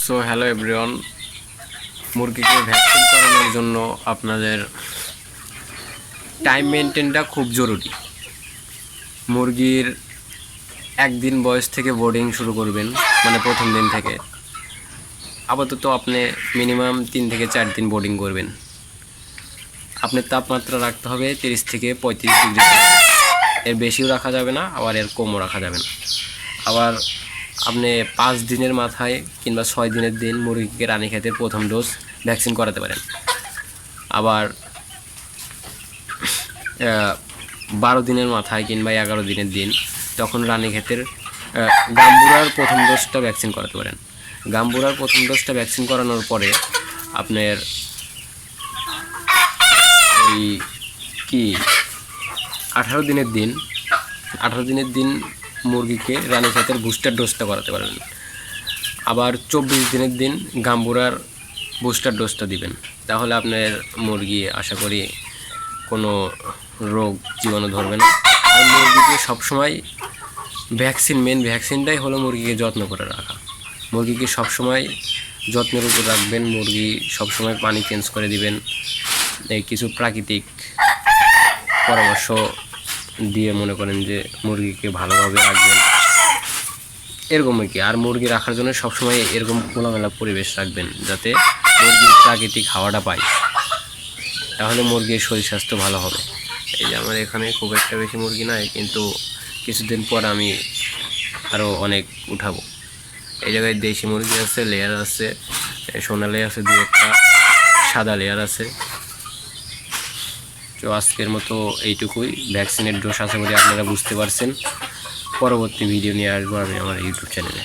So hello everyone, মুরগিকে vaccine করানোর জন্য আপনাদের টাইম মেনটেনটা খুব জরুরি। মুরগির একদিন বয়স থেকে বোর্ডিং শুরু করবেন, মানে প্রথম দিন থেকে। আপাতত আপনি মিনিমাম 3 থেকে 4 দিন বোর্ডিং করবেন। আপনার তাপমাত্রা রাখতে হবে 30 থেকে 35 ডিগ্রি। এর বেশিও রাখা যাবে না, আবার এর কমও রাখা যাবে না। আবার আপনি 5 দিনের মাথায় কিংবা 6 দিনের দিন মুরগিকে রানীক্ষেতের প্রথম ডোজ ভ্যাকসিন করাতে পারেন। আবার 12 দিনের মাথায় কিংবা 11 দিনের দিন তখন রানীক্ষেতের গাম্বুরার প্রথম ডোজটা ভ্যাকসিন করাতে পারেন। গাম্বুরার প্রথম ডোজটা ভ্যাকসিন করানোর পরে আপনার এই কি 18 দিনের দিন মুরগিকে রানীক্ষেতের বুস্টার ডোজটা করাতে পারবেন। আবার 24 দিনের দিন গাম্বুরার বুস্টার ডোজটা দিবেন। তাহলে আপনার মুরগি আশা করি কোনো রোগ জীবাণু ধরবে না। আর মুরগিকে সবসময় মেন ভ্যাকসিনটাই হলো মুরগিকে যত্ন করে রাখা। মুরগিকে সবসময় যত্নের উপর রাখবেন। মুরগি সবসময় পানি চেঞ্জ করে দিবেন। এই কিছু প্রাকৃতিক পরামর্শ দিয়ে মনে করেন যে মুরগিকে ভালোভাবে রাখবেন, এরকমই কি। আর মুরগি রাখার জন্য সবসময় এরকম খোলামেলা পরিবেশ রাখবেন, যাতে মুরগির প্রাকৃতিক হাওয়াটা পায়। তাহলে মুরগির শরীর স্বাস্থ্য ভালো হবে। এই যে আমার এখানে খুব একটা বেশি মুরগি নাই, কিন্তু কিছুদিন পর আমি আরও অনেক উঠাবো। এই জায়গায় দেশি মুরগি আছে, লেয়ার আছে, সোনালি আছে, 2-1টা সাদা লেয়ার আছে। তো আজকের মতো এইটুকুই। ভ্যাকসিনের ডোজ আশা করি আপনারা বুঝতে পারছেন। পরবর্তী ভিডিও নিয়ে আসবো আমি আমার ইউটিউব চ্যানেলে।